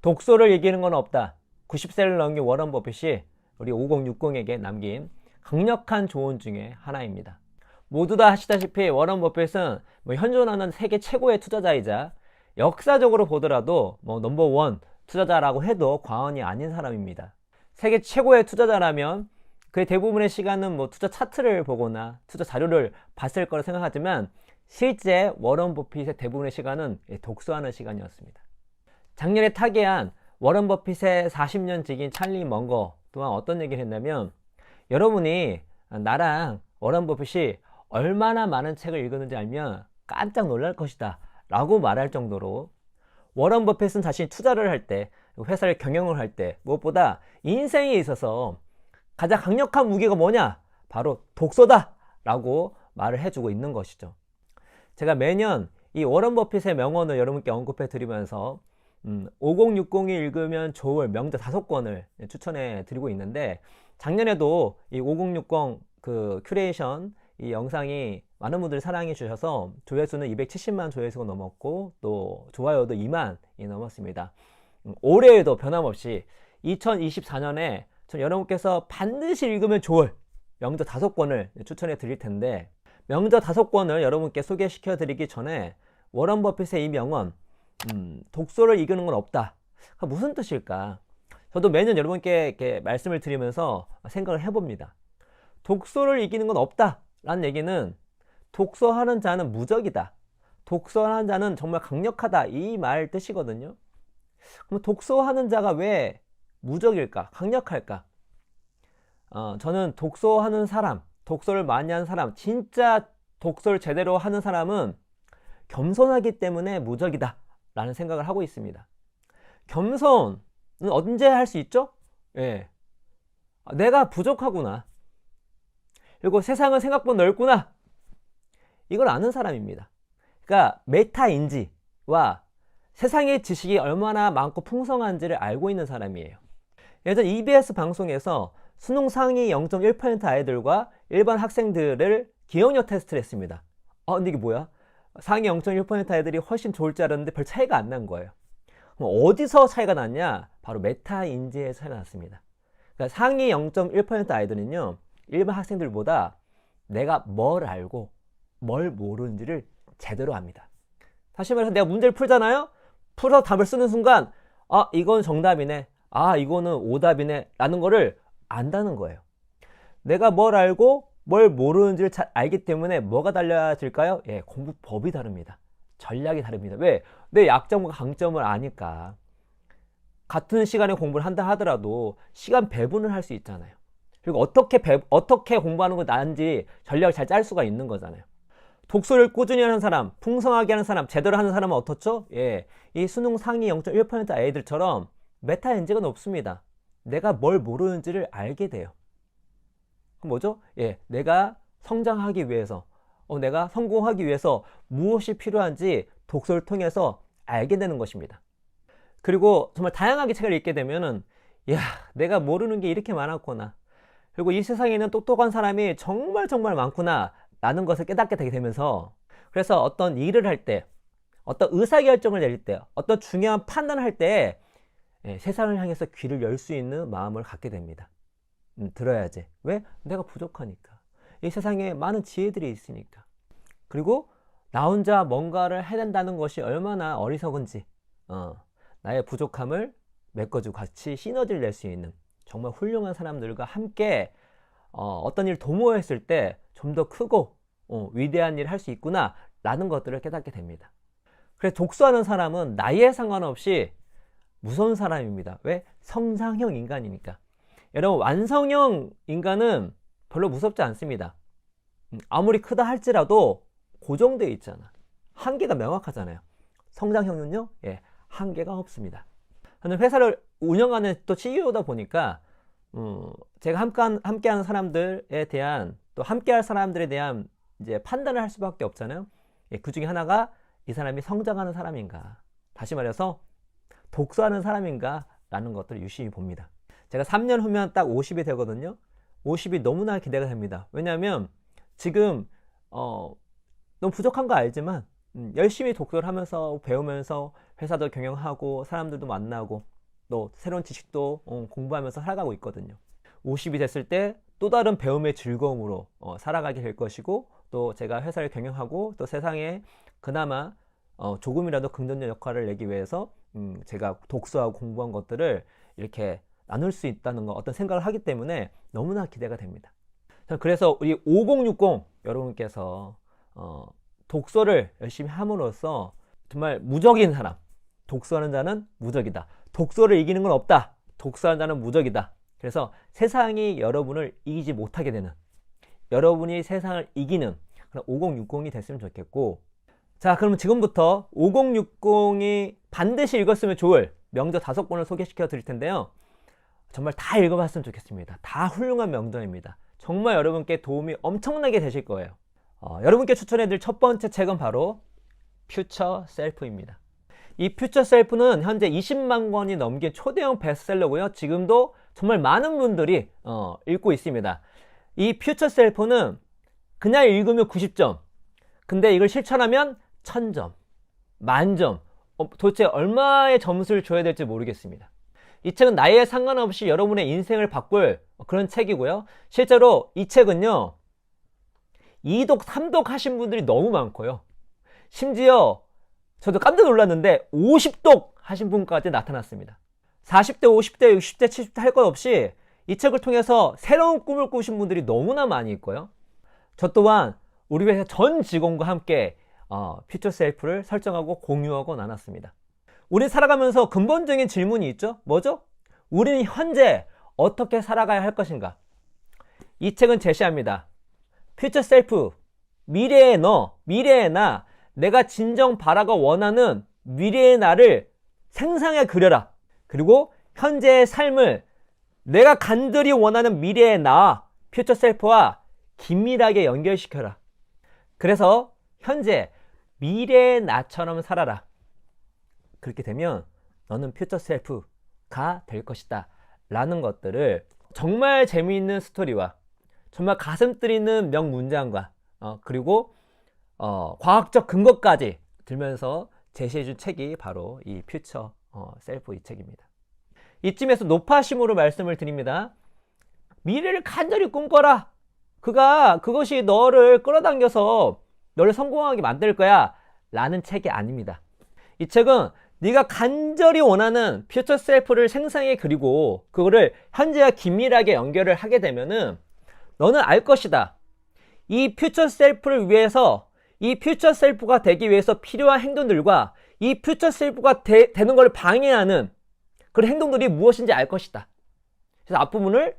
독소를 이기는 건 없다. 90세를 넘긴 워런 버핏이 우리 5060에게 남긴 강력한 조언 중에 하나입니다. 모두 다 아시다시피 워런 버핏은 현존하는 세계 최고의 투자자이자 역사적으로 보더라도 넘버원 투자자라고 해도 과언이 아닌 사람입니다. 세계 최고의 투자자라면 그의 대부분의 시간은 투자 차트를 보거나 투자 자료를 봤을 거라 생각하지만 실제 워런 버핏의 대부분의 시간은 독서하는 시간이었습니다. 작년에 타계한 워런 버핏의 40년 직인 찰리 먼거 또한 어떤 얘기를 했냐면, 여러분이 나랑 워런 버핏이 얼마나 많은 책을 읽었는지 알면 깜짝 놀랄 것이다 라고 말할 정도로, 워런 버핏은 자신이 투자를 할 때, 회사를 경영을 할 때 무엇보다 인생에 있어서 가장 강력한 무기가 뭐냐? 바로 독서다 라고 말을 해주고 있는 것이죠. 제가 매년 이 워런 버핏의 명언을 여러분께 언급해 드리면서 5060이 읽으면 좋을 명작 5권을 추천해 드리고 있는데, 작년에도 이 5060 그 큐레이션 이 영상이 많은 분들이 사랑해 주셔서 조회수는 270만 조회수가 넘었고 또 좋아요도 2만이 넘었습니다. 올해에도 변함없이 2024년에 여러분께서 반드시 읽으면 좋을 명작 5권을 추천해 드릴 텐데, 명작 5권을 여러분께 소개시켜 드리기 전에 워런 버핏의 이 명언, 독서를 이기는 건 없다, 무슨 뜻일까? 저도 매년 여러분께 이렇게 말씀을 드리면서 생각을 해봅니다. 독서를 이기는 건 없다 라는 얘기는 독서하는 자는 무적이다, 독서하는 자는 정말 강력하다, 이 말 뜻이거든요. 그럼 독서하는 자가 왜 무적일까? 강력할까? 저는 독서하는 사람, 독서를 많이 하는 사람, 진짜 독서를 제대로 하는 사람은 겸손하기 때문에 무적이다 라는 생각을 하고 있습니다. 겸손은 언제 할 수 있죠? 예. 내가 부족하구나, 그리고 세상은 생각보다 넓구나, 이걸 아는 사람입니다. 그러니까 메타인지와 세상의 지식이 얼마나 많고 풍성한지를 알고 있는 사람이에요. 예전 EBS 방송에서 수능 상위 0.1% 아이들과 일반 학생들을 기억력 테스트를 했습니다. 근데 이게 뭐야? 상위 0.1% 아이들이 훨씬 좋을 줄 알았는데 별 차이가 안 난 거예요. 그럼 어디서 차이가 났냐? 바로 메타인지에서 차이가 났습니다. 그러니까 상위 0.1% 아이들은요, 일반 학생들보다 내가 뭘 알고 뭘 모르는지를 제대로 압니다. 다시 말해서 내가 문제를 풀잖아요? 풀어서 답을 쓰는 순간 이건 정답이네, 이거는 오답이네 라는 거를 안다는 거예요. 내가 뭘 알고 뭘 모르는지를 잘 알기 때문에 뭐가 달라질까요? 공부법이 다릅니다. 전략이 다릅니다. 왜? 내 약점과 강점을 아니까. 같은 시간에 공부를 한다 하더라도 시간 배분을 할 수 있잖아요. 그리고 어떻게 공부하는 건 나은지 전략을 잘 짤 수가 있는 거잖아요. 독서를 꾸준히 하는 사람, 풍성하게 하는 사람, 제대로 하는 사람은 어떻죠? 이 수능 상위 0.1% 아이들처럼 메타인지가 높습니다. 내가 뭘 모르는지를 알게 돼요. 그럼 뭐죠? 내가 성장하기 위해서, 내가 성공하기 위해서 무엇이 필요한지 독서를 통해서 알게 되는 것입니다. 그리고 정말 다양하게 책을 읽게 되면은, 내가 모르는 게 이렇게 많았구나, 그리고 이 세상에는 똑똑한 사람이 정말 정말 많구나 라는 것을 깨닫게 되게 되면서, 그래서 어떤 일을 할 때, 어떤 의사결정을 내릴 때, 어떤 중요한 판단을 할 때 세상을 향해서 귀를 열 수 있는 마음을 갖게 됩니다. 들어야지. 왜? 내가 부족하니까. 이 세상에 많은 지혜들이 있으니까. 그리고 나 혼자 뭔가를 해낸다는 것이 얼마나 어리석은지, 나의 부족함을 메꿔주고 같이 시너지를 낼 수 있는 정말 훌륭한 사람들과 함께 어떤 일을 도모했을 때 좀 더 크고 위대한 일을 할 수 있구나 라는 것들을 깨닫게 됩니다. 그래서 독서하는 사람은 나이에 상관없이 무서운 사람입니다. 왜? 성장형 인간이니까. 여러분, 완성형 인간은 별로 무섭지 않습니다. 아무리 크다 할지라도 고정되어 있잖아. 한계가 명확하잖아요. 성장형은요, 한계가 없습니다. 저는 회사를 운영하는 또 CEO다 보니까 제가 함께하는 사람들에 대한, 또 함께할 사람들에 대한 이제 판단을 할 수밖에 없잖아요. 그 중에 하나가 이 사람이 성장하는 사람인가, 다시 말해서 독서하는 사람인가 라는 것들을 유심히 봅니다. 제가 3년 후면 딱 50이 되거든요. 50이 너무나 기대가 됩니다. 왜냐하면 지금 너무 부족한 거 알지만 열심히 독서를 하면서 배우면서 회사도 경영하고 사람들도 만나고 또 새로운 지식도 공부하면서 살아가고 있거든요. 50이 됐을 때 또 다른 배움의 즐거움으로 살아가게 될 것이고, 또 제가 회사를 경영하고 또 세상에 그나마 조금이라도 긍정적 역할을 내기 위해서 제가 독서하고 공부한 것들을 이렇게 나눌 수 있다는 거, 어떤 생각을 하기 때문에 너무나 기대가 됩니다. 그래서 우리 5060 여러분께서 독서를 열심히 함으로써 정말 무적인 사람, 독서하는 자는 무적이다, 독서를 이기는 건 없다, 독서하는 자는 무적이다. 그래서 세상이 여러분을 이기지 못하게 되는, 여러분이 세상을 이기는 그런 5060이 됐으면 좋겠고, 자, 그럼 지금부터 5060이 반드시 읽었으면 좋을 명저 5권을 소개시켜 드릴 텐데요. 정말 다 읽어봤으면 좋겠습니다. 다 훌륭한 명저입니다. 정말 여러분께 도움이 엄청나게 되실 거예요. 여러분께 추천해 드릴 첫 번째 책은 바로 퓨처 셀프입니다. 이 퓨처 셀프는 현재 20만 권이 넘긴 초대형 베스트셀러고요. 지금도 정말 많은 분들이 읽고 있습니다. 이 퓨처 셀프는 그냥 읽으면 90점, 근데 이걸 실천하면 1000점, 만점, 도대체 얼마의 점수를 줘야 될지 모르겠습니다. 이 책은 나이에 상관없이 여러분의 인생을 바꿀 그런 책이고요. 실제로 이 책은요, 2독, 3독 하신 분들이 너무 많고요. 심지어 저도 깜짝 놀랐는데 50독 하신 분까지 나타났습니다. 40대, 50대, 60대, 70대 할 것 없이 이 책을 통해서 새로운 꿈을 꾸신 분들이 너무나 많이 있고요. 저 또한 우리 회사 전 직원과 함께 퓨처 셀프를 설정하고 공유하고 나눴습니다. 우리 살아가면서 근본적인 질문이 있죠. 뭐죠? 우리는 현재 어떻게 살아가야 할 것인가? 이 책은 제시합니다. 퓨처 셀프, 미래의 너, 미래의 나, 내가 진정 바라고 원하는 미래의 나를 생상해 그려라. 그리고 현재의 삶을 내가 간절히 원하는 미래의 나, 퓨처 셀프와 긴밀하게 연결시켜라. 그래서 현재 미래의 나처럼 살아라. 그렇게 되면 너는 퓨처 셀프가 될 것이다 라는 것들을 정말 재미있는 스토리와 정말 가슴 뛰는 명문장과 그리고 과학적 근거까지 들면서 제시해준 책이 바로 이 퓨처 셀프 이 책입니다. 이쯤에서 높아심으로 말씀을 드립니다. 미래를 간절히 꿈꿔라. 그것이 너를 끌어당겨서 너를 성공하게 만들 거야 라는 책이 아닙니다. 이 책은 네가 간절히 원하는 퓨처 셀프를 생생하게 그리고 그거를 현재와 긴밀하게 연결을 하게 되면은 너는 알 것이다. 이 퓨처 셀프를 위해서, 이 퓨처 셀프가 되기 위해서 필요한 행동들과 이 퓨처 셀프가 되는 걸 방해하는 그런 행동들이 무엇인지 알 것이다. 그래서 앞부분을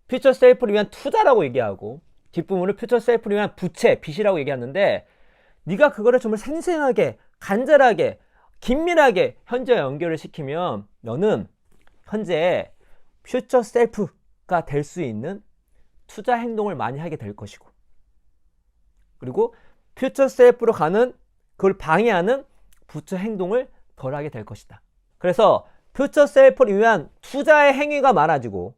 퓨처 셀프를 위한 투자라고 얘기하고 뒷부분을 퓨처 셀프를 위한 부채, 빚이라고 얘기하는데 네가 그거를 정말 생생하게, 간절하게, 긴밀하게 현재와 연결을 시키면 너는 현재 퓨처 셀프가 될 수 있는 투자 행동을 많이 하게 될 것이고, 그리고 퓨처 셀프로 가는 그걸 방해하는 부채 행동을 덜 하게 될 것이다. 그래서 퓨처 셀프를 위한 투자의 행위가 많아지고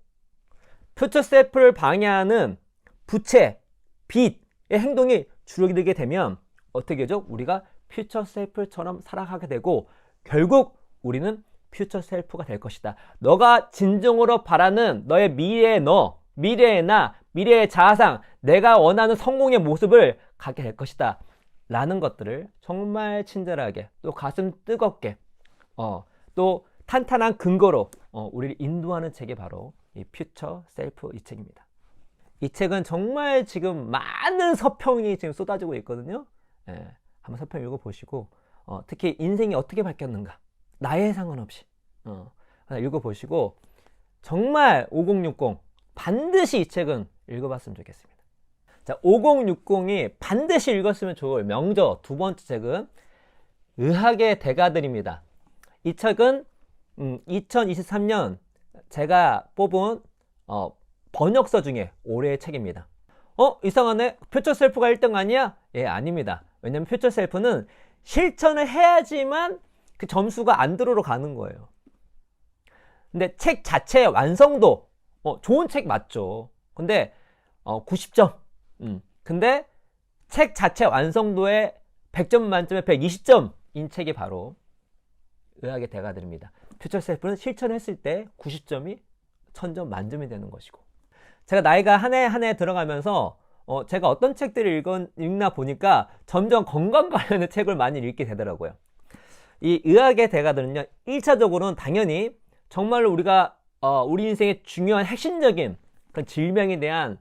퓨처 셀프를 방해하는 부채, 빚의 행동이 줄어들게 되면 어떻게 되죠? 우리가 퓨처 셀프처럼 살아가게 되고 결국 우리는 퓨처 셀프가 될 것이다. 너가 진정으로 바라는 너의 미래의 너, 미래의 나, 미래의 자아상, 내가 원하는 성공의 모습을 갖게 될 것이다 라는 것들을 정말 친절하게 또 가슴 뜨겁게 또 탄탄한 근거로 우리를 인도하는 책이 바로 이 퓨처 셀프 이 책입니다. 이 책은 정말 지금 많은 서평이 지금 쏟아지고 있거든요. 한번 서평 읽어보시고 특히 인생이 어떻게 바뀌었는가, 나이에 상관없이 읽어보시고 정말 5060 반드시 이 책은 읽어봤으면 좋겠습니다. 자, 5060이 반드시 읽었으면 좋을 명저 두 번째 책은 의학의 대가들입니다. 이 책은 2023년 제가 뽑은 번역서 중에 올해의 책입니다. 이상하네. 퓨처 셀프가 1등 아니야? 예, 아닙니다. 왜냐면 퓨처 셀프는 실천을 해야지만 그 점수가 안 들어로 가는 거예요. 근데 책 자체의 완성도 좋은 책 맞죠. 근데 90점. 근데 책 자체 완성도에 100점 만점에 120점인 책이 바로 의학의 대가들입니다. 퓨처 셀프는 실천했을 때 90점이 1000점 만점이 되는 것이고, 제가 나이가 한 해 한 해 들어가면서 제가 어떤 책들을 읽나 보니까 점점 건강 관련된 책을 많이 읽게 되더라고요. 이 의학의 대가들은요, 1차적으로는 당연히 정말로 우리가 우리 인생의 중요한 핵심적인 그런 질병에 대한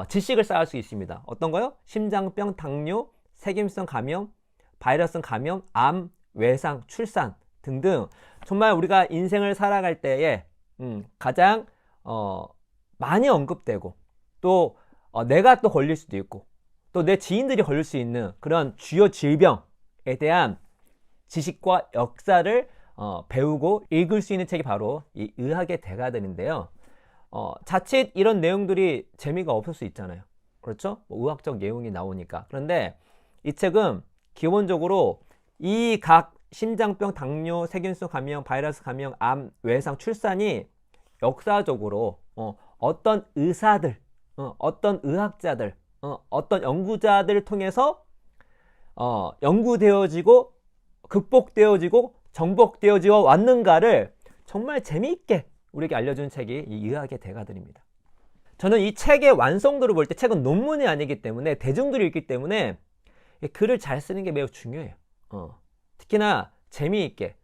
지식을 쌓을 수 있습니다. 어떤 거요? 심장병, 당뇨, 세균성 감염, 바이러스 감염, 암, 외상, 출산 등등, 정말 우리가 인생을 살아갈 때에 가장 많이 언급되고, 또 내가 또 걸릴 수도 있고 또 내 지인들이 걸릴 수 있는 그런 주요 질병에 대한 지식과 역사를 배우고 읽을 수 있는 책이 바로 이 의학의 대가들인데요. 자칫 이런 내용들이 재미가 없을 수 있잖아요. 그렇죠? 뭐 의학적 내용이 나오니까. 그런데 이 책은 기본적으로 이 각 심장병, 당뇨, 세균성 감염, 바이러스 감염, 암, 외상, 출산이 역사적으로 어떤 의사들, 어떤 의학자들, 어떤 연구자들을 통해서 연구되어지고 극복되어지고 정복되어지어 왔는가를 정말 재미있게 우리에게 알려주는 책이 이 의학의 대가들입니다. 저는 이 책의 완성도를 볼 때, 책은 논문이 아니기 때문에 대중들이 읽기 때문에 글을 잘 쓰는 게 매우 중요해요. 특히나 재미있게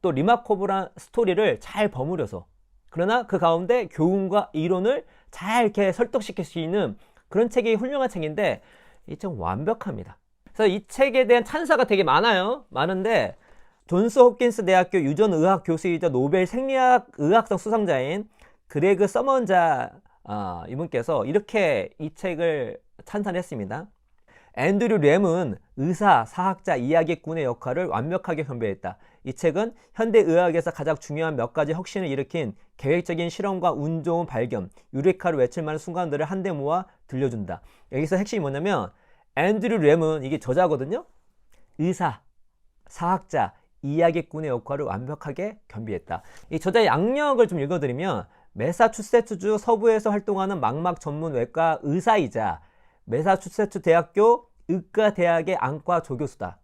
또 리마커블한 스토리를 잘 버무려서, 그러나 그 가운데 교훈과 이론을 잘 이렇게 설득시킬 수 있는 그런 책이 훌륭한 책인데, 이 책은 완벽합니다. 그래서 이 책에 대한 찬사가 되게 많은데, 존스 홉킨스 대학교 유전의학 교수이자 노벨 생리학 의학상 수상자인 그레그 서먼자 이분께서 이렇게 이 책을 찬탄했습니다. 앤드류 램은 의사, 사학자, 이야기꾼의 역할을 완벽하게 변배했다. 이 책은 현대의학에서 가장 중요한 몇 가지 혁신을 일으킨 계획적인 실험과 운 좋은 발견, 유레카를 외칠 만한 순간들을 한데 모아 들려준다. 여기서 핵심이 뭐냐면, 앤드류 램은, 이게 저자거든요, 의사, 사학자, 이야기꾼의 역할을 완벽하게 겸비했다. 이 저자의 양력을 좀 읽어드리면, 매사추세츠주 서부에서 활동하는 망막 전문 외과 의사이자 매사추세츠 대학교 의과대학의 안과 조교수다.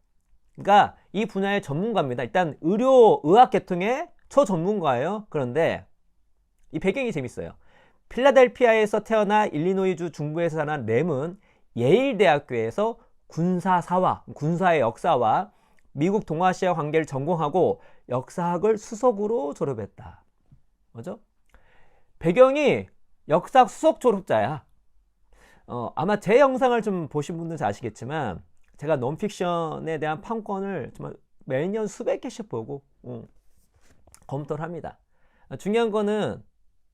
그러니까 이 분야의 전문가입니다. 일단 의학 계통의 초전문가예요. 그런데 이 배경이 재밌어요. 필라델피아에서 태어나 일리노이주 중부에서 자란 램은 예일대학교에서 군사의 역사와 미국 동아시아 관계를 전공하고 역사학을 수석으로 졸업했다. 뭐죠? 배경이 역사학 수석 졸업자야. 아마 제 영상을 좀 보신 분들은 아시겠지만, 제가 논픽션에 대한 판권을 정말 매년 수백 개씩 보고 검토를 합니다. 중요한 거는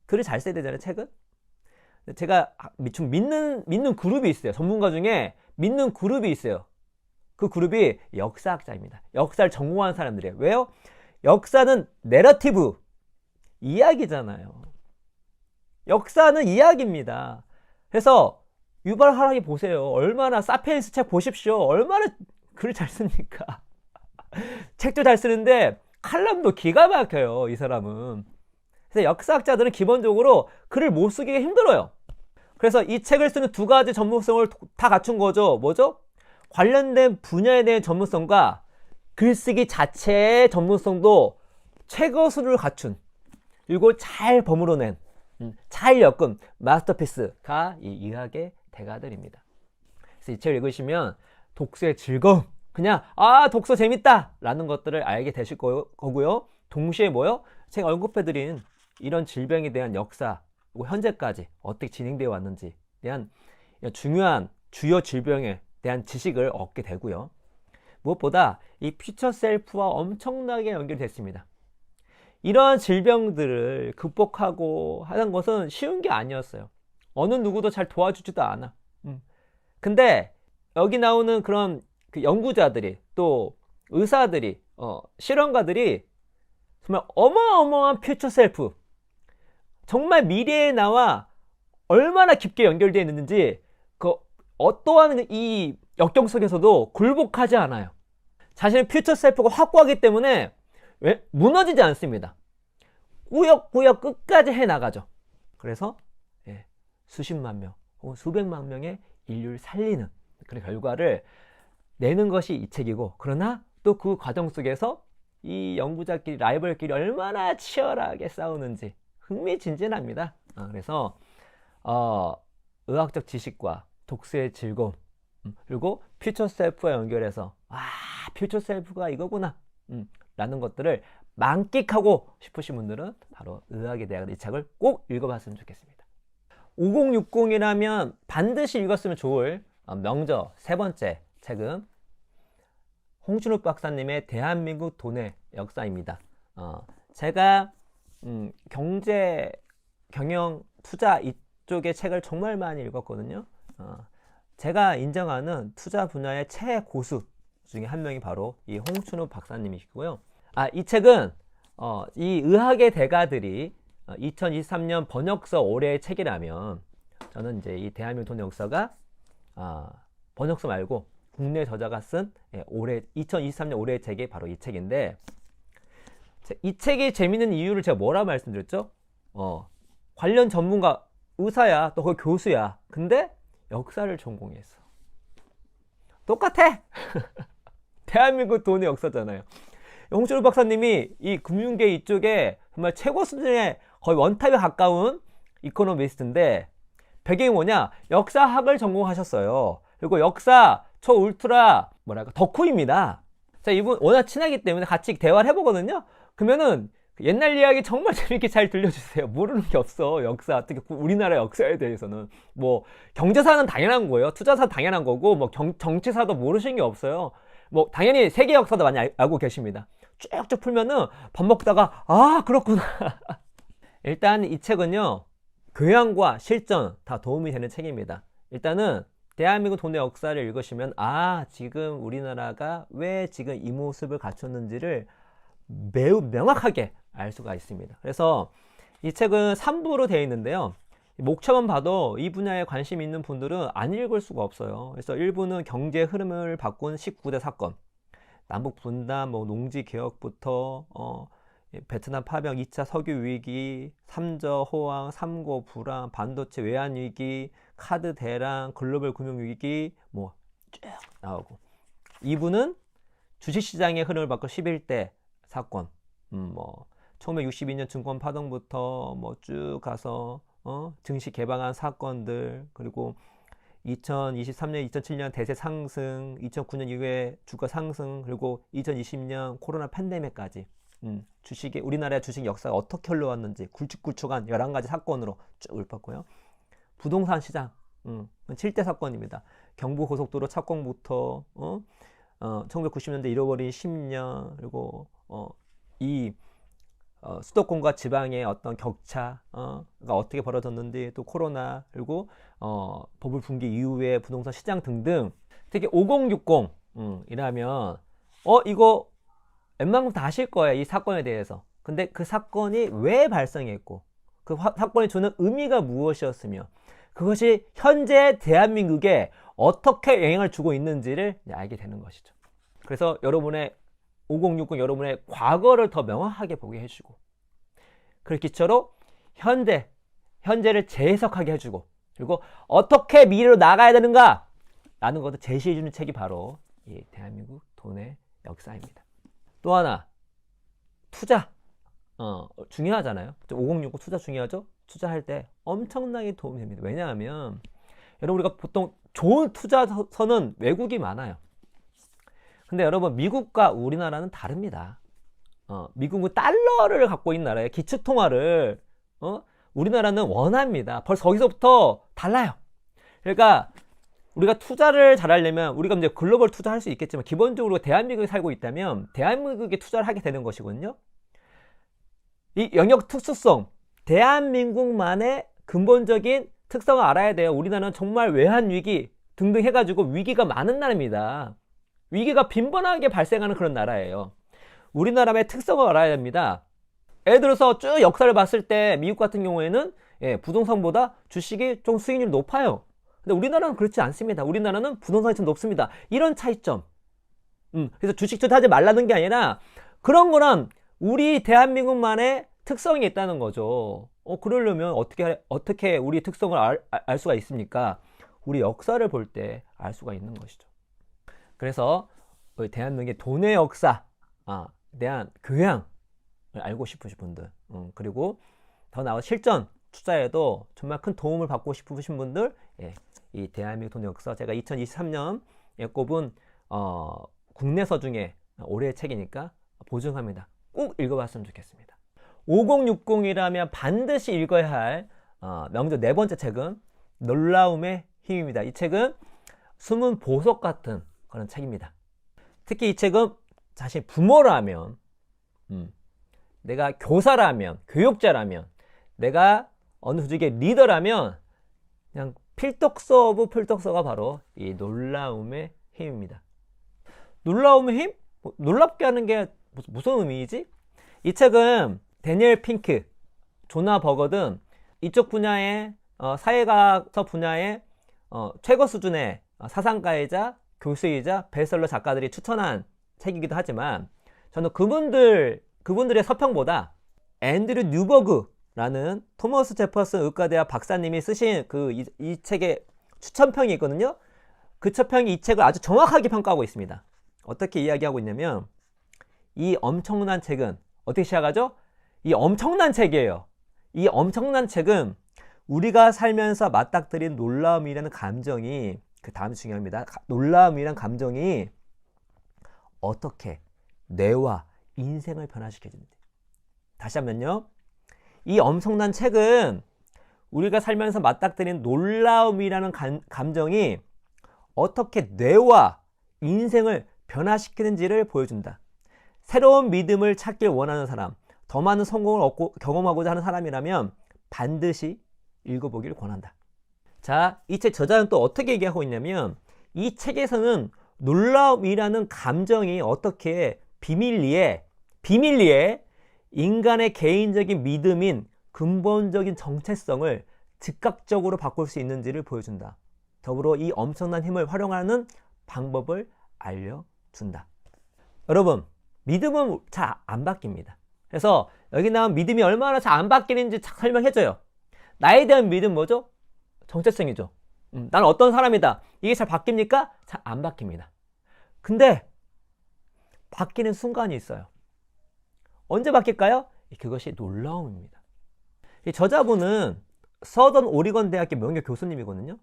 글을 잘 써야 되잖아요, 책은. 제가 좀 믿는 그룹이 있어요. 전문가 중에 믿는 그룹이 있어요. 그 그룹이 역사학자입니다. 역사를 전공한 사람들이에요. 왜요? 역사는 내러티브, 이야기잖아요. 역사는 이야기입니다. 그래서 유발 하라기 보세요. 얼마나, 사피엔스 책 보십시오. 얼마나 글을 잘 씁니까? 책도 잘 쓰는데 칼럼도 기가 막혀요, 이 사람은. 그래서 역사학자들은 기본적으로 글을 못 쓰기가 힘들어요. 그래서 이 책을 쓰는 두 가지 전문성을 다 갖춘 거죠. 뭐죠? 관련된 분야에 대한 전문성과 글쓰기 자체의 전문성도 최고수를 갖춘, 그리고 잘 버무려낸, 잘 엮은 마스터피스가 이 의학의 대가들입니다. 그래서 이 책을 읽으시면 독서의 즐거움, 그냥 독서 재밌다 라는 것들을 알게 되실 거고요. 동시에 뭐요? 제가 언급해드린 이런 질병에 대한 역사, 그리고 현재까지 어떻게 진행되어 왔는지 대한 중요한 주요 질병에 대한 지식을 얻게 되고요. 무엇보다 이 퓨처 셀프와 엄청나게 연결됐습니다. 이러한 질병들을 극복하고 하는 것은 쉬운 게 아니었어요. 어느 누구도 잘 도와주지도 않아. 근데 여기 나오는 그런 그 연구자들이, 또 의사들이, 실험가들이 정말 어마어마한 퓨처 셀프, 정말 미래의 나와 얼마나 깊게 연결되어 있는지 그 어떠한 이 역경 속에서도 굴복하지 않아요. 자신의 퓨처 셀프가 확고하기 때문에 무너지지 않습니다. 꾸역꾸역 끝까지 해나가죠. 그래서 수십만 명 혹은 수백만 명의 인류를 살리는 그런 결과를 내는 것이 이 책이고, 그러나 또 그 과정 속에서 이 연구자끼리 라이벌끼리 얼마나 치열하게 싸우는지 흥미진진합니다. 그래서 의학적 지식과 독서의 즐거움, 그리고 퓨처 셀프와 연결해서 퓨처 셀프가 이거구나 라는 것들을 만끽하고 싶으신 분들은 바로 의학에 대한 이 책을 꼭 읽어봤으면 좋겠습니다. 5060이라면 반드시 읽었으면 좋을 명저 세 번째 책은 홍춘욱 박사님의 대한민국 돈의 역사입니다. 제가 경제, 경영, 투자 이쪽의 책을 정말 많이 읽었거든요. 제가 인정하는 투자 분야의 최고수 중에 한 명이 바로 이 홍춘욱 박사님이시고요. 이 책은 이 의학의 대가들이 2023년 번역서 올해의 책이라면 저는 이제 이 대한민국 돈의 역사가 번역서 말고 국내 저자가 쓴 올해 2023년 올해의 책이 바로 이 책인데, 이 책이 재밌는 이유를 제가 뭐라 말씀드렸죠? 관련 전문가, 의사야, 또 거기 교수야. 근데 역사를 전공했어. 똑같아. 대한민국 돈의 역사잖아요. 홍춘욱 박사님이 이 금융계 이쪽에 정말 최고 수준의 거의 원탑에 가까운 이코노미스트인데, 배경이 뭐냐? 역사학을 전공하셨어요. 그리고 역사 초울트라 덕후입니다. 자, 이분 워낙 친하기 때문에 같이 대화를 해보거든요. 그러면은 옛날 이야기 정말 재밌게 잘 들려주세요. 모르는 게 없어. 역사, 특히 우리나라 역사에 대해서는. 뭐 경제사는 당연한 거예요. 투자사 당연한 거고, 뭐 정치사도 모르시는 게 없어요. 뭐 당연히 세계 역사도 많이 알고 계십니다. 쭉쭉 풀면은 밥 먹다가 그렇구나. 일단 이 책은요, 교양과 실전 다 도움이 되는 책입니다. 일단은 대한민국 돈의 역사를 읽으시면 지금 우리나라가 왜 지금 이 모습을 갖췄는지를 매우 명확하게 알 수가 있습니다. 그래서 이 책은 3부로 되어 있는데요, 목차만 봐도 이 분야에 관심 있는 분들은 안 읽을 수가 없어요. 그래서 1부는 경제 흐름을 바꾼 19대 사건, 남북 분단, 농지 개혁부터 베트남 파병, 2차 석유 위기, 3저 호황, 3고 불황, 반도체 외환 위기, 카드 대란, 글로벌 금융 위기 쭉 나오고, 2부는 주식시장의 흐름을 바꾼 11대 사건, 1962년 증권 파동부터 쭉 가서 증시 개방한 사건들, 그리고 2023년, 2007년 대세 상승, 2009년 이후에 주가 상승, 그리고 2020년 코로나 팬데믹까지 주식의 우리나라의 주식 역사가 어떻게 흘러왔는지 굵직굵직한 11가지 사건으로 쭉 읊었고요. 부동산 시장 7대 사건입니다. 경부고속도로 착공부터 1990년대 잃어버린 10년, 그리고 이 수도권과 지방의 어떤 격차가 어떻게 벌어졌는지, 또 코로나, 그리고 버블 붕괴 이후의 부동산 시장 등등. 특히 5060 이라면 이거 웬만큼 다 아실 거예요, 이 사건에 대해서. 근데 그 사건이 왜 발생했고, 그 사건이 주는 의미가 무엇이었으며, 그것이 현재 대한민국에 어떻게 영향을 주고 있는지를 알게 되는 것이죠. 그래서 여러분의 5060 여러분의 과거를 더 명확하게 보게 해주고, 그 기초로 현재를 재해석하게 해주고, 그리고 어떻게 미래로 나가야 되는가 라는 것을 제시해주는 책이 바로 이 대한민국 돈의 역사입니다. 또 하나, 투자 중요하잖아요. 5060 투자 중요하죠. 투자할 때 엄청나게 도움이 됩니다. 왜냐하면 여러분, 우리가 보통 좋은 투자서는 외국이 많아요. 근데 여러분, 미국과 우리나라는 다릅니다. 미국은 달러를 갖고 있는 나라예요. 기축통화를. 우리나라는 원화입니다. 벌써 거기서부터 달라요. 그러니까 우리가 투자를 잘하려면, 우리가 이제 글로벌 투자할 수 있겠지만 기본적으로 대한민국에 살고 있다면 대한민국에 투자를 하게 되는 것이거든요. 이 영역 특수성, 대한민국만의 근본적인 특성을 알아야 돼요. 우리나라는 정말 외환위기 등등 해가지고 위기가 많은 나라입니다. 위기가 빈번하게 발생하는 그런 나라예요. 우리나라의 특성을 알아야 됩니다. 예를 들어서 쭉 역사를 봤을 때 미국 같은 경우에는 부동산보다 주식이 좀 수익률이 높아요. 근데 우리나라는 그렇지 않습니다. 우리나라는 부동산이 좀 높습니다. 이런 차이점. 그래서 주식 투자하지 말라는 게 아니라 그런 거는 우리 대한민국만의 특성이 있다는 거죠. 그러려면 어떻게 우리 특성을 알 수가 있습니까? 우리 역사를 볼 때 알 수가 있는 것이죠. 그래서 우리 대한민국의 돈의 역사, 대한 교양을 알고 싶으신 분들, 그리고 더 나아 실전 투자에도 정말 큰 도움을 받고 싶으신 분들, 예, 이 대한민국 돈 역사 제가 2023년에 꼽은 국내서 중에 올해의 책이니까 보증합니다. 꼭 읽어봤으면 좋겠습니다. 5060이라면 반드시 읽어야 할 명저 네 번째 책은 놀라움의 힘입니다. 이 책은 숨은 보석 같은 그런 책입니다. 특히 이 책은 사실 부모라면, 내가 교사라면, 교육자라면, 내가 어느 조직의 리더라면 그냥 필독서 오브 필독서가 바로 이 놀라움의 힘입니다. 놀라움의 힘? 놀랍게 하는 게 무슨 의미이지? 이 책은 데니엘 핑크, 조나 버거든 이쪽 분야의 사회과학서 분야의 최고 수준의 사상가이자 교수이자 베스트셀러 작가들이 추천한 책이기도 하지만 저는 그분들의 서평보다 앤드류 뉴버그라는 토머스 제퍼슨 의과대학 박사님이 쓰신 이 책의 추천평이 있거든요. 그 추천평이 이 책을 아주 정확하게 평가하고 있습니다. 어떻게 이야기하고 있냐면 이 엄청난 책은 어떻게 시작하죠? 이 엄청난 책이에요. 이 엄청난 책은 우리가 살면서 맞닥뜨린 놀라움이라는 감정이 그 다음이 중요합니다. 놀라움이란 감정이 어떻게 뇌와 인생을 변화시켜줍니다. 다시 한번요. 이 엄청난 책은 우리가 살면서 맞닥뜨린 놀라움이라는 감정이 어떻게 뇌와 인생을 변화시키는지를 보여준다. 새로운 믿음을 찾길 원하는 사람, 더 많은 성공을 얻고 경험하고자 하는 사람이라면 반드시 읽어보길 권한다. 자, 이 책 저자는 또 어떻게 얘기하고 있냐면 이 책에서는 놀라움이라는 감정이 어떻게 비밀리에 인간의 개인적인 믿음인 근본적인 정체성을 즉각적으로 바꿀 수 있는지를 보여준다. 더불어 이 엄청난 힘을 활용하는 방법을 알려준다. 여러분, 믿음은 잘 안 바뀝니다. 그래서 여기 나온 믿음이 얼마나 잘 안 바뀌는지 설명해줘요. 나에 대한 믿음 뭐죠? 정체성이죠. 나는 어떤 사람이다. 이게 잘 바뀝니까? 잘 안 바뀝니다. 근데 바뀌는 순간이 있어요. 언제 바뀔까요? 그것이 놀라움입니다. 이 저자분은 서던 오리건 대학교 명예 교수님이거든요.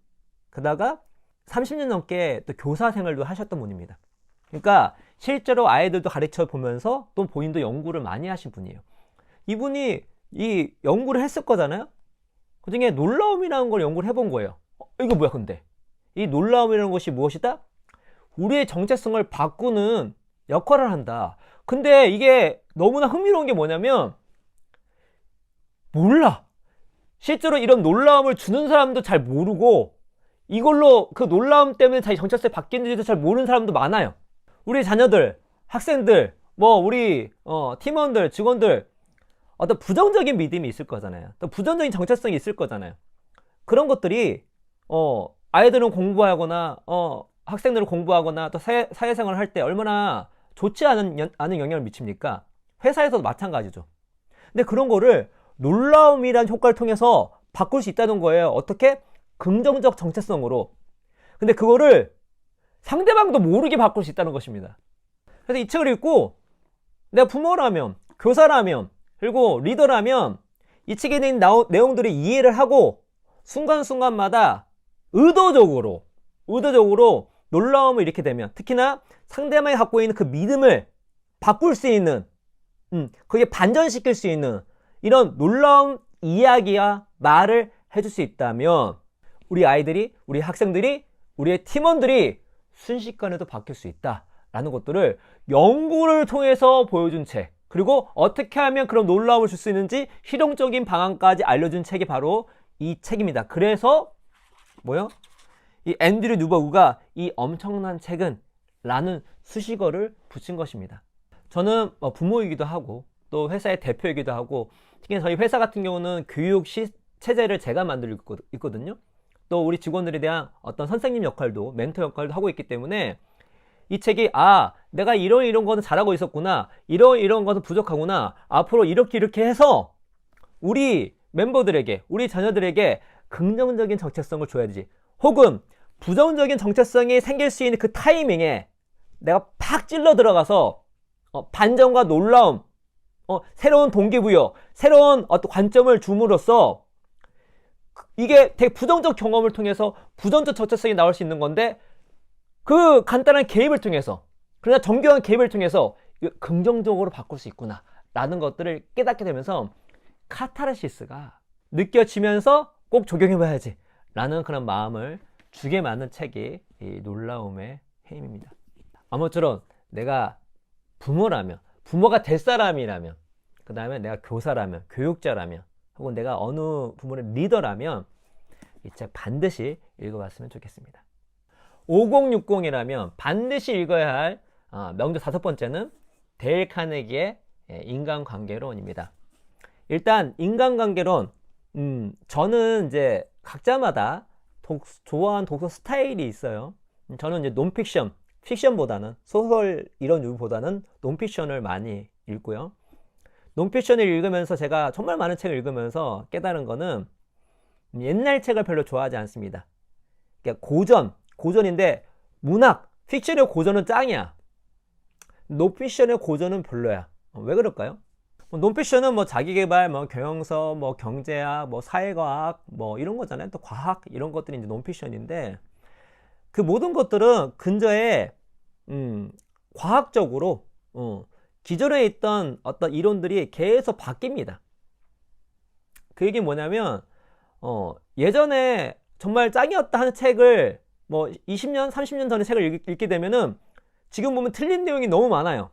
그러다가 30년 넘게 또 교사 생활도 하셨던 분입니다. 그러니까 실제로 아이들도 가르쳐 보면서 또 본인도 연구를 많이 하신 분이에요. 이분이 이 연구를 했을 거잖아요. 그 중에 놀라움이라는 걸 연구를 해본 거예요. 이거 뭐야 근데? 이 놀라움이라는 것이 무엇이다? 우리의 정체성을 바꾸는 역할을 한다. 근데 이게 너무나 흥미로운 게 뭐냐면 몰라. 실제로 이런 놀라움을 주는 사람도 잘 모르고 이걸로 그 놀라움 때문에 자기 정체성이 바뀌는지도 잘 모르는 사람도 많아요. 우리 자녀들, 학생들, 우리 팀원들, 직원들 어떤 부정적인 믿음이 있을 거잖아요. 또 부정적인 정체성이 있을 거잖아요. 그런 것들이 아이들은 공부하거나 학생들은 공부하거나 또 사회생활을 할 때 얼마나 좋지 않은 영향을 미칩니까? 회사에서도 마찬가지죠. 근데 그런 거를 놀라움이란 효과를 통해서 바꿀 수 있다는 거예요. 어떻게? 긍정적 정체성으로. 근데 그거를 상대방도 모르게 바꿀 수 있다는 것입니다. 그래서 이 책을 읽고 내가 부모라면, 교사라면, 그리고 리더라면 이 책에 있는 내용들을 이해를 하고 순간순간마다 의도적으로 놀라움을 일으키게 되면 특히나 상대방이 갖고 있는 그 믿음을 바꿀 수 있는 그게 반전시킬 수 있는 이런 놀라운 이야기와 말을 해줄 수 있다면 우리 아이들이, 우리 학생들이, 우리의 팀원들이 순식간에도 바뀔 수 있다라는 것들을 연구를 통해서 보여준 책, 그리고 어떻게 하면 그런 놀라움을 줄 수 있는지 실용적인 방안까지 알려준 책이 바로 이 책입니다. 그래서 이 앤드류 뉴버그가 이 엄청난 책은 라는 수식어를 붙인 것입니다. 저는 부모이기도 하고 또 회사의 대표이기도 하고 특히 저희 회사 같은 경우는 교육 체제를 제가 만들고 있거든요. 또 우리 직원들에 대한 어떤 선생님 역할도 멘토 역할도 하고 있기 때문에 이 책이 내가 이런 거는 잘하고 있었구나, 이런 거는 부족하구나, 앞으로 이렇게 해서 우리 멤버들에게, 우리 자녀들에게 긍정적인 정체성을 줘야 되지, 혹은 부정적인 정체성이 생길 수 있는 그 타이밍에 내가 팍 찔러 들어가서 반전과 놀라움, 새로운 동기부여, 새로운 어떤 관점을 줌으로써 이게 되게 부정적 경험을 통해서 부정적 정체성이 나올 수 있는 건데 그 간단한 개입을 통해서 그러나 정교한 개입을 통해서 긍정적으로 바꿀 수 있구나 라는 것들을 깨닫게 되면서 카타르시스가 느껴지면서 꼭 적용해봐야지 라는 그런 마음을 주게 만든 책이 이 놀라움의 힘입니다. 아무쪼록 내가 부모라면, 부모가 될 사람이라면, 그 다음에 내가 교사라면, 교육자라면, 혹은 내가 어느 부모의 리더라면 이 책 반드시 읽어봤으면 좋겠습니다. 5060이라면 반드시 읽어야 할 명著 5번째는 데일 카네기의 인간관계론입니다. 일단 인간관계론, 저는 이제 각자마다 좋아하는 독서 스타일이 있어요. 저는 이제 논픽션, 픽션보다는 소설 이런 류보다는 논픽션을 많이 읽고요. 논픽션을 읽으면서 제가 정말 많은 책을 읽으면서 깨달은 거는 옛날 책을 별로 좋아하지 않습니다. 그러니까 고전인데 문학, 픽션의 고전은 짱이야. 논픽션의 고전은 별로야. 왜 그럴까요? 논픽션은 뭐 자기계발, 뭐 경영서, 뭐 경제학, 뭐 사회과학, 뭐 이런 거잖아요. 또 과학 이런 것들이 이제 논픽션인데 그 모든 것들은 근저에 과학적으로 기존에 있던 어떤 이론들이 계속 바뀝니다. 그 얘기 뭐냐면 예전에 정말 짱이었다 하는 책을 뭐 20년, 30년 전의 책을 읽게 되면은 지금 보면 틀린 내용이 너무 많아요.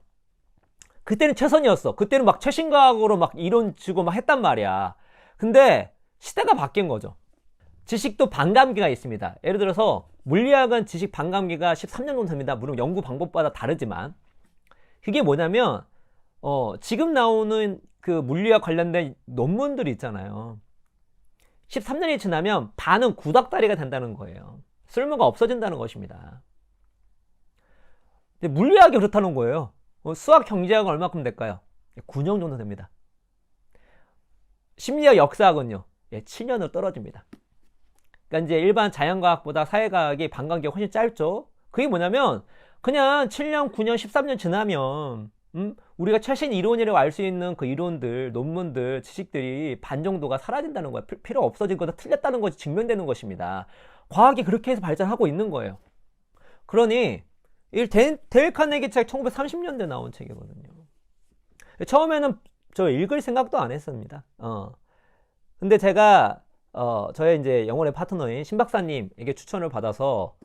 그때는 최선이었어. 그때는 막 최신과학으로 막 이론 주고 막 했단 말이야. 근데 시대가 바뀐 거죠. 지식도 반감기가 있습니다. 예를 들어서 물리학은 지식 반감기가 13년 정도 됩니다. 물론 연구 방법마다 다르지만 그게 뭐냐면 지금 나오는 그 물리학 관련된 논문들이 있잖아요. 13년이 지나면 반은 구닥다리가 된다는 거예요. 쓸모가 없어진다는 것입니다. 근데 물리학이 그렇다는 거예요. 수학, 경제학은 얼마큼 될까요? 9년 정도 됩니다. 심리학, 역사학은요 7년으로 떨어집니다. 그러니까 이제 일반 자연과학보다 사회과학이 반감기가 훨씬 짧죠. 그게 뭐냐면 그냥 7년, 9년, 13년 지나면 우리가 최신 이론이라고 알 수 있는 그 이론들, 논문들, 지식들이 반 정도가 사라진다는 거야. 필요 없어진 거다, 틀렸다는 것이 증명되는 것입니다. 과학이 그렇게 해서 발전하고 있는 거예요. 그러니 이 데일 카네기 책 1930년대 나온 책이거든요. 처음에는 저 읽을 생각도 안 했습니다. 근데 제가 저의 이제 영혼의 파트너인 신 박사님에게 추천을 받아서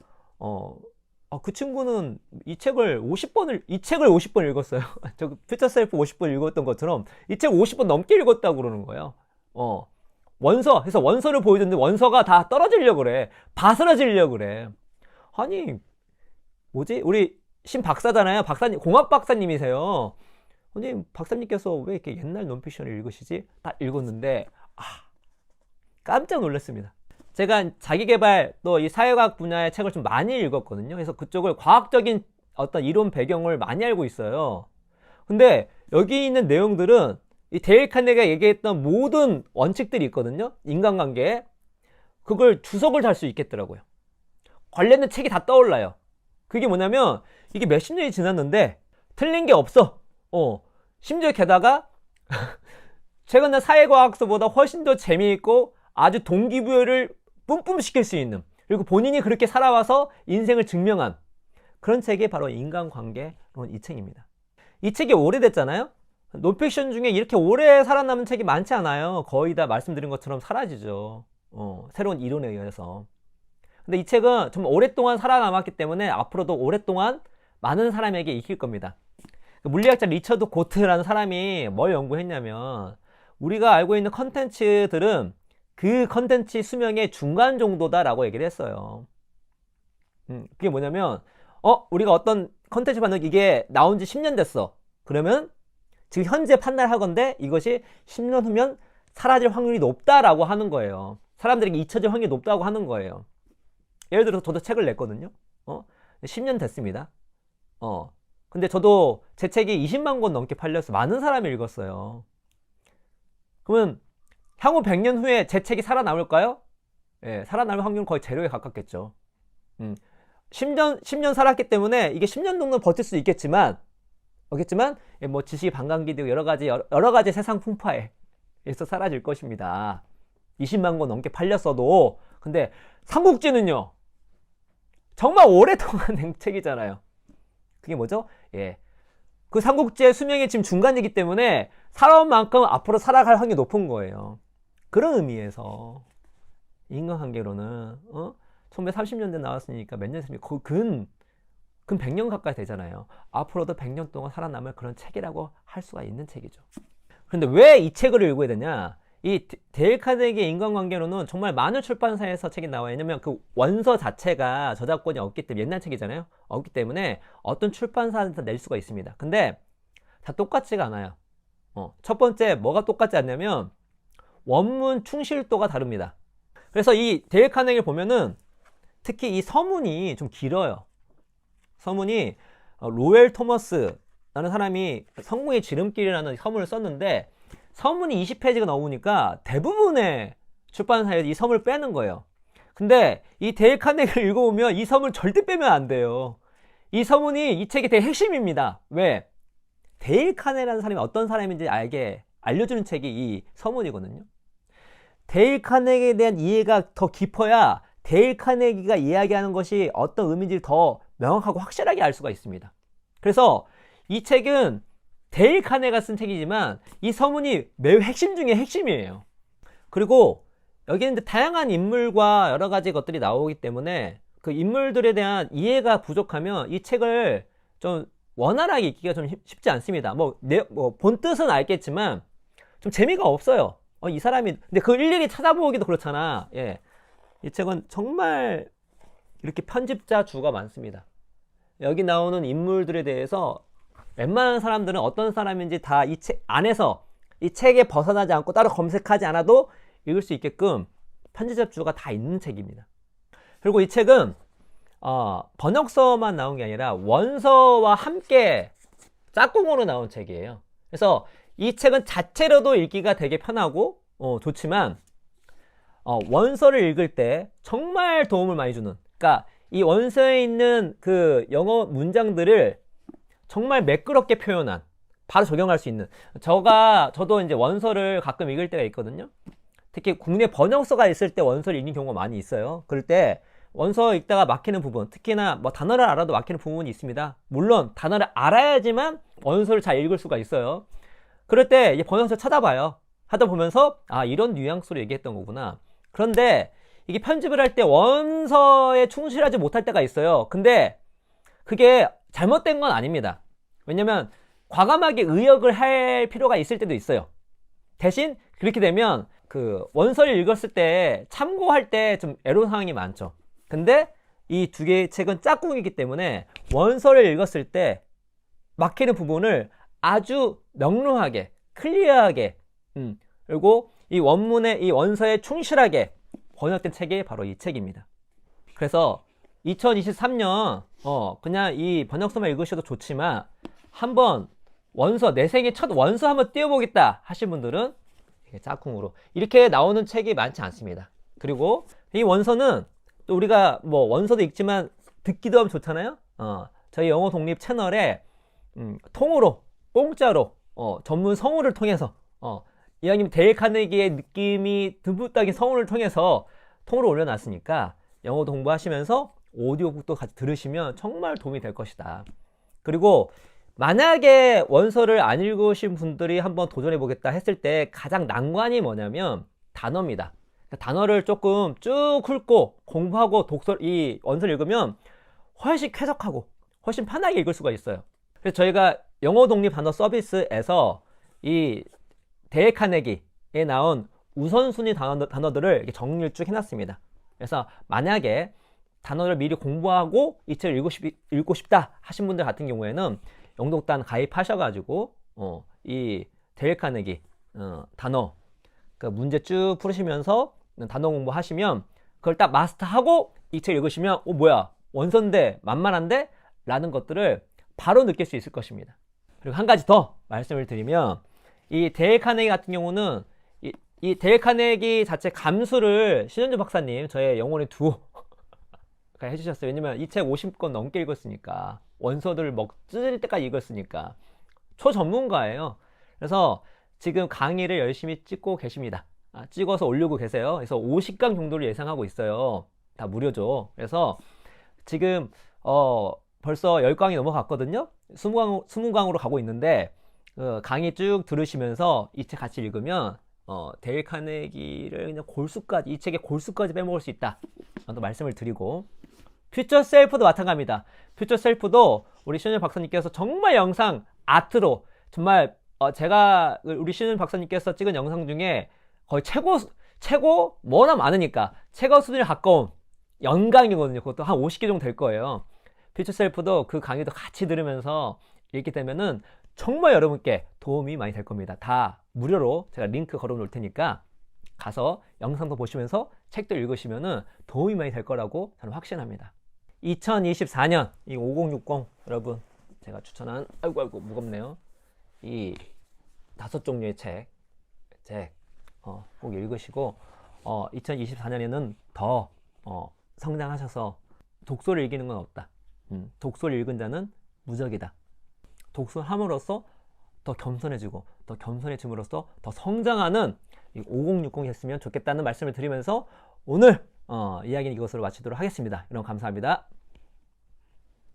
그 친구는 이 책을 50번 읽었어요. 저 퓨처 셀프 50번 읽었던 것처럼 이 책 50번 넘게 읽었다고 그러는 거예요. 해서 원서를 보여줬는데 원서가 다 떨어지려고 그래. 바스러지려고 그래. 아니, 뭐지? 우리 신 박사잖아요. 박사님, 공학 박사님이세요. 아니, 박사님께서 왜 이렇게 옛날 논픽션을 읽으시지? 딱 읽었는데, 깜짝 놀랐습니다. 제가 자기계발 또 이 사회과학 분야의 책을 좀 많이 읽었거든요. 그래서 그쪽을 과학적인 어떤 이론 배경을 많이 알고 있어요. 근데 여기 있는 내용들은 이 데일 카네기가 얘기했던 모든 원칙들이 있거든요. 인간관계에. 그걸 주석을 달 수 있겠더라고요. 관련된 책이 다 떠올라요. 그게 뭐냐면 이게 몇십 년이 지났는데 틀린 게 없어. 심지어 게다가 최근에 사회과학서보다 훨씬 더 재미있고 아주 동기부여를 뿜뿜 시킬 수 있는, 그리고 본인이 그렇게 살아와서 인생을 증명한 그런 책이 바로 인간관계론 이 책입니다. 이 책이 오래됐잖아요. 논픽션 중에 이렇게 오래 살아남은 책이 많지 않아요. 거의 다 말씀드린 것처럼 사라지죠. 새로운 이론에 의해서. 근데 이 책은 정말 오랫동안 살아남았기 때문에 앞으로도 오랫동안 많은 사람에게 익힐 겁니다. 물리학자 리처드 고트라는 사람이 뭘 연구했냐면 우리가 알고 있는 컨텐츠들은 그 컨텐츠 수명의 중간 정도다라고 얘기를 했어요. 그게 뭐냐면 우리가 어떤 컨텐츠 봤는데 이게 나온 지 10년 됐어. 그러면 지금 현재 판단하건대 이것이 10년 후면 사라질 확률이 높다라고 하는 거예요. 사람들에게 잊혀질 확률이 높다고 하는 거예요. 예를 들어서 저도 책을 냈거든요. 10년 됐습니다. 근데 저도 제 책이 20만 권 넘게 팔렸어. 많은 사람이 읽었어요. 그러면 향후 100년 후에 제 책이 살아남을까요? 예, 살아남을 확률은 거의 제로에 가깝겠죠. 10년 살았기 때문에 이게 10년 정도 버틸 수 있겠지만 겠지만 뭐 지식이 반감기되고 여러 가지 세상 풍파에서 사라질 것입니다. 20만 권 넘게 팔렸어도. 근데 삼국지는요, 정말 오랫동안 된 책이잖아요. 그게 뭐죠? 예. 그 삼국지의 수명이 지금 중간이기 때문에 살아온 만큼 앞으로 살아갈 확률이 높은 거예요. 그런 의미에서 인간관계로는 1930년대 나왔으니까 몇 년 됐습니까? 근 100년 가까이 되잖아요. 앞으로도 100년 동안 살아남을 그런 책이라고 할 수가 있는 책이죠. 그런데 왜 이 책을 읽어야 되냐? 이 데일 카네기의 인간관계론은 정말 많은 출판사에서 책이 나와요. 왜냐면 그 원서 자체가 저작권이 없기 때문에, 옛날 책이잖아요. 없기 때문에 어떤 출판사에서 낼 수가 있습니다. 근데 다 똑같지가 않아요. 첫 번째 뭐가 똑같지 않냐면 원문 충실도가 다릅니다. 그래서 이 데일 카네기를 보면은 특히 이 서문이 좀 길어요. 서문이 로엘 토머스라는 사람이 성공의 지름길이라는 서문을 썼는데, 서문이 20페이지가 넘으니까 대부분의 출판사에서 이 서문을 빼는 거예요. 근데 이 데일 카네기를 읽어보면 이 서문을 절대 빼면 안 돼요. 이 서문이 이 책의 되게 핵심입니다. 왜? 데일 카네기라는 사람이 어떤 사람인지 알려주는 책이 이 서문이거든요. 데일 카네기에 대한 이해가 더 깊어야 데일 카네기가 이야기하는 것이 어떤 의미인지 더 명확하고 확실하게 알 수가 있습니다. 그래서 이 책은 데일 카네기가 쓴 책이지만 이 서문이 매우 핵심 중에 핵심이에요. 그리고 여기는 다양한 인물과 여러 가지 것들이 나오기 때문에 그 인물들에 대한 이해가 부족하면 이 책을 좀 원활하게 읽기가 좀 쉽지 않습니다. 본 뜻은 알겠지만 좀 재미가 없어요. 이 사람이, 근데 그걸 일일이 찾아보기도 그렇잖아. 예. 이 책은 정말 이렇게 편집자 주가 많습니다. 여기 나오는 인물들에 대해서 웬만한 사람들은 어떤 사람인지 다 이 책 안에서, 이 책에 벗어나지 않고 따로 검색하지 않아도 읽을 수 있게끔 편집자 주가 다 있는 책입니다. 그리고 이 책은 번역서만 나온 게 아니라 원서와 함께 짝꿍으로 나온 책이에요. 그래서 이 책은 자체로도 읽기가 되게 편하고 좋지만 원서를 읽을 때 정말 도움을 많이 주는, 그러니까 이 원서에 있는 그 영어 문장들을 정말 매끄럽게 표현한, 바로 적용할 수 있는. 저도 이제 원서를 가끔 읽을 때가 있거든요. 특히 국내 번역서가 있을 때 원서를 읽는 경우가 많이 있어요. 그럴 때 원서 읽다가 막히는 부분, 특히나 뭐 단어를 알아도 막히는 부분이 있습니다. 물론 단어를 알아야지만 원서를 잘 읽을 수가 있어요. 그럴 때 이제 번역서 찾아봐요. 하다 보면서 이런 뉘앙스로 얘기했던 거구나. 그런데 이게 편집을 할 때 원서에 충실하지 못할 때가 있어요. 근데 그게 잘못된 건 아닙니다. 왜냐면 과감하게 의역을 할 필요가 있을 때도 있어요. 대신 그렇게 되면 그 원서를 읽었을 때 참고할 때 좀 애로사항이 많죠. 근데 이 두 개의 책은 짝꿍이기 때문에 원서를 읽었을 때 막히는 부분을 아주 명료하게, 클리어하게, 그리고 이 원서에 충실하게 번역된 책이 바로 이 책입니다. 그래서 2023년 그냥 이 번역서만 읽으셔도 좋지만 한번 내 생애 첫 원서 한번 띄워보겠다 하신 분들은 짝꿍으로 이렇게 나오는 책이 많지 않습니다. 그리고 이 원서는 또 우리가 뭐 원서도 읽지만 듣기도 하면 좋잖아요. 저희 영어 독립 채널에 통으로 공짜로 전문 성우를 통해서 이왕이면 데일 카네기의 느낌이 듬뿍 담긴 성우를 통해서 통으로 올려놨으니까 영어도 공부하시면서 오디오북도 같이 들으시면 정말 도움이 될 것이다. 그리고 만약에 원서를 안 읽으신 분들이 한번 도전해 보겠다 했을 때 가장 난관이 뭐냐면 단어입니다. 단어를 조금 쭉 훑고 공부하고 이 원서를 읽으면 훨씬 쾌적하고 훨씬 편하게 읽을 수가 있어요. 그래서 저희가 영어 독립 단어 서비스에서 이 데일 카네기에 나온 우선순위 단어들을 이렇게 정리를 쭉 해놨습니다. 그래서 만약에 단어를 미리 공부하고 이 책을 읽고 싶다 하신 분들 같은 경우에는 영독단 가입하셔가지고 이 데일 카네기 단어 그 문제 쭉 풀으시면서 단어 공부하시면 그걸 딱 마스터하고 이 책 읽으시면 뭐야 원서인데 만만한데? 라는 것들을 바로 느낄 수 있을 것입니다. 그리고 한 가지 더 말씀을 드리면 이 데일 카네기 같은 경우는 이 데일 카네기 자체 감수를 신현주 박사님, 저의 영혼의 두호가 해주셨어요. 왜냐면 이 책 50권 넘게 읽었으니까, 원서들을 찢을 때까지 읽었으니까. 초전문가예요. 그래서 지금 강의를 열심히 찍고 계십니다. 찍어서 올리고 계세요. 그래서 50강 정도를 예상하고 있어요. 다 무료죠. 그래서 지금 벌써 10강이 넘어갔거든요. 20강으로 가고 있는데 강의 쭉 들으시면서 이 책 같이 읽으면 데일 카네기를 그냥 골수까지, 이 책의 골수까지 빼먹을 수 있다. 또 말씀을 드리고, 퓨처 셀프도 마찬가지입니다. 퓨처 셀프도 우리 신현 박사님께서 정말 영상 아트로 정말 제가 우리 신현 박사님께서 찍은 영상 중에 거의 최고 워낙 많으니까 최고 수준에 가까운 연강이거든요. 그것도 한 50개 정도 될 거예요. 퓨처 셀프도 그 강의도 같이 들으면서 읽게 되면은 정말 여러분께 도움이 많이 될 겁니다. 다 무료로 제가 링크 걸어 놓을 테니까 가서 영상도 보시면서 책도 읽으시면은 도움이 많이 될 거라고 저는 확신합니다. 2024년 이 5060 여러분 제가 추천한 아이고 무겁네요. 이 5종류의 책 꼭 읽으시고 2024년에는 더 성장하셔서 독서를 이기는 건 없다. 독서를 읽은 자는 무적이다. 독서함으로써 더 겸손해지고 더 겸손해짐으로써 더 성장하는 5060이 했으면 좋겠다는 말씀을 드리면서 오늘 이야기는 이것으로 마치도록 하겠습니다. 여러분 감사합니다.